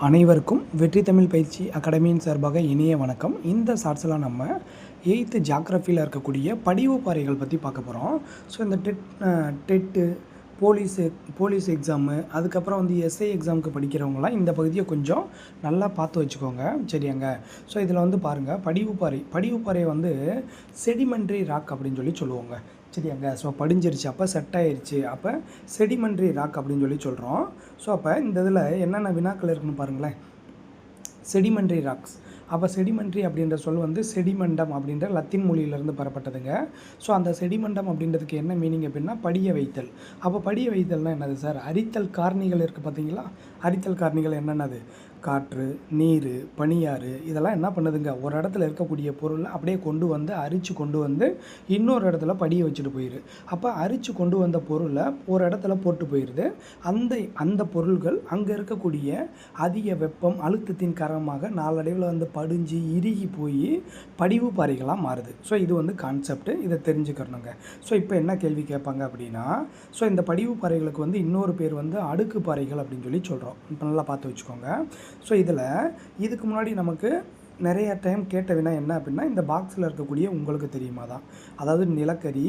அனைவருக்கும் வெற்றி தமிழ் பயிற்சி அகாடமியின் சார்பாக இனிய வணக்கம். இந்த ஷார்ட்ஸில் நம்ம 8th ஜியாகிரஃபியில் இருக்கக்கூடிய படிவு பாறைகள் பற்றி பார்க்க போகிறோம். ஸோ இந்த டெட்டு போலீஸ் எக்ஸாமு, அதுக்கப்புறம் வந்து எஸ்ஐ எக்ஸாமுக்கு படிக்கிறவங்களாம் இந்த பகுதியை கொஞ்சம் நல்லா பார்த்து வச்சுக்கோங்க, சரியாங்க. ஸோ இதில் வந்து பாருங்கள், படிவு பாறை வந்து செடிமெண்ட்ரி ராக் அப்படின்னு சொல்லுவாங்க, சரியாங்க. ஸோ படிஞ்சிருச்சு, அப்போ செட் ஆயிடுச்சு, அப்போ செடிமெண்ட்ரி ராக் அப்படின்னு சொல்கிறோம். ஸோ அப்போ இந்த இதில் என்னென்ன வினாக்கள் இருக்குன்னு பாருங்களேன். செடிமெண்ட்ரி ராக்ஸ், அப்போ செடிமெண்ட்ரி அப்படின்ற சொல் வந்து செடிமண்டம் அப்படின்ற லத்தீன் மொழியிலேருந்து பெறப்பட்டதுங்க. ஸோ அந்த செடிமண்டம் அப்படின்றதுக்கு என்ன மீனிங் அப்படின்னா படிய வைத்தல். அப்போ படிய வைத்தல்னால் என்னது சார்? அரித்தல் காரணிகள் இருக்குது பார்த்தீங்களா? அரித்தல் காரணிகள் என்னென்னது? காற்று, நீர், பனியாறு, இதெல்லாம் என்ன பண்ணுதுங்க, ஒரு இடத்துல இருக்கக்கூடிய பொருளை அப்படியே கொண்டு வந்து அரித்து கொண்டு வந்து இன்னொரு இடத்துல படிய வச்சுட்டு போயிடுது. அப்போ அரித்து கொண்டு வந்த பொருளை ஒரு இடத்துல போட்டு போயிடுது. அந்த பொருள்கள் அங்கே இருக்கக்கூடிய அதிக வெப்பம் அழுத்தத்தின் காரணமாக நாளடைவில் வந்து படிஞ்சு இறுகி போய் படிவு பாறைகளாக மாறுது. ஸோ இது வந்து கான்செப்ட், இதை தெரிஞ்சுக்கிறணுங்க. ஸோ இப்போ என்ன கேள்வி கேட்பாங்க அப்படின்னா, ஸோ இந்த படிவு பாறைகளுக்கு வந்து இன்னொரு பேர் வந்து அடுக்கு பாறைகள் அப்படின்னு சொல்கிறோம். இப்போ நல்லா பார்த்து வச்சுக்கோங்க. ஸோ இதுக்கு முன்னாடி நமக்கு நிறைய டைம் கேட்ட வினா என்ன அப்படின்னா, இந்த பாக்ஸில் இருக்கக்கூடிய உங்களுக்கு தெரியுமா தான், அதாவது நிலக்கரி,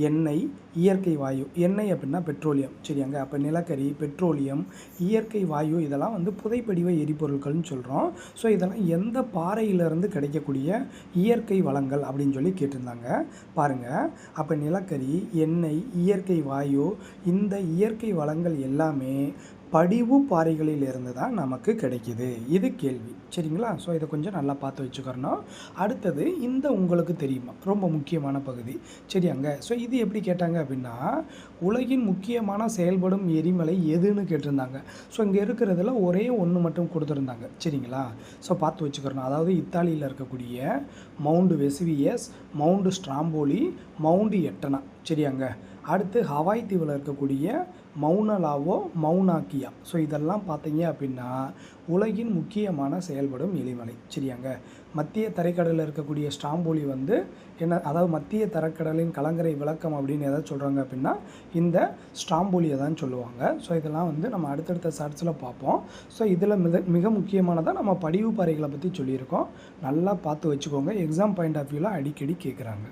எண்ணெய், இயற்கை வாயு. எண்ணெய் அப்படின்னா பெட்ரோலியம், சரியாங்க. அப்போ நிலக்கரி, பெட்ரோலியம், இயற்கை வாயு இதெல்லாம் வந்து புதைப்படிவ எரிபொருட்கள்னு சொல்கிறோம். ஸோ இதெல்லாம் எந்த பாறையிலிருந்து கிடைக்கக்கூடிய இயற்கை வளங்கள் அப்படின்னு கேட்டிருந்தாங்க பாருங்கள். அப்போ நிலக்கரி, எண்ணெய், இயற்கை வாயு, இந்த இயற்கை வளங்கள் எல்லாமே படிவு பாறைகளிலிருந்து தான் நமக்கு கிடைக்கிது. இது கேள்வி, சரிங்களா. ஸோ இதை கொஞ்சம் நல்லா பார்த்து வச்சுக்கிறணும். அடுத்தது இந்த உங்களுக்கு தெரியுமா, ரொம்ப முக்கியமான பகுதி, சரியாங்க. ஸோ இது எப்படி கேட்டாங்க அப்படின்னா, உலகின் முக்கியமான செயல்படும் எரிமலை எதுன்னு கேட்டிருந்தாங்க. ஸோ இங்கே இருக்கிறதுல ஒரே ஒன்று மட்டும் கொடுத்துருந்தாங்க, சரிங்களா. ஸோ பார்த்து வச்சுக்கிறணும். அதாவது இத்தாலியில் இருக்கக்கூடிய mount Vesuvius, mount Stromboli, mount Etna, சரியாங்க. அடுத்து ஹவாய் தீவில் இருக்கக்கூடிய மவுனலாவோ, மவுனாக்கியா. ஸோ இதெல்லாம் பார்த்தீங்க அப்படின்னா உலகின் முக்கியமான செயல்படும் எரிமலை, சரியாங்க. மத்திய தரைக்கடலில் இருக்கக்கூடிய ஸ்ட்ராம்போலி வந்து என்ன, அதாவது மத்திய தரைக்கடலின் கலங்கரை விளக்கம் அப்படின்னு எதாவது சொல்கிறாங்க அப்படின்னா இந்த ஸ்ட்ராம்போலியை தான் சொல்லுவாங்க. ஸோ இதெல்லாம் வந்து நம்ம அடுத்தடுத்த ஷார்ட்ஸில் பார்ப்போம். ஸோ இதில் மிக முக்கியமானதாக நம்ம படிவு பாறைகளை பற்றி சொல்லியிருக்கோம். நல்லா பார்த்து வச்சுக்கோங்க, எக்ஸாம் பாயிண்ட் ஆஃப் வியூவில் அடிக்கடி கேட்குறாங்க.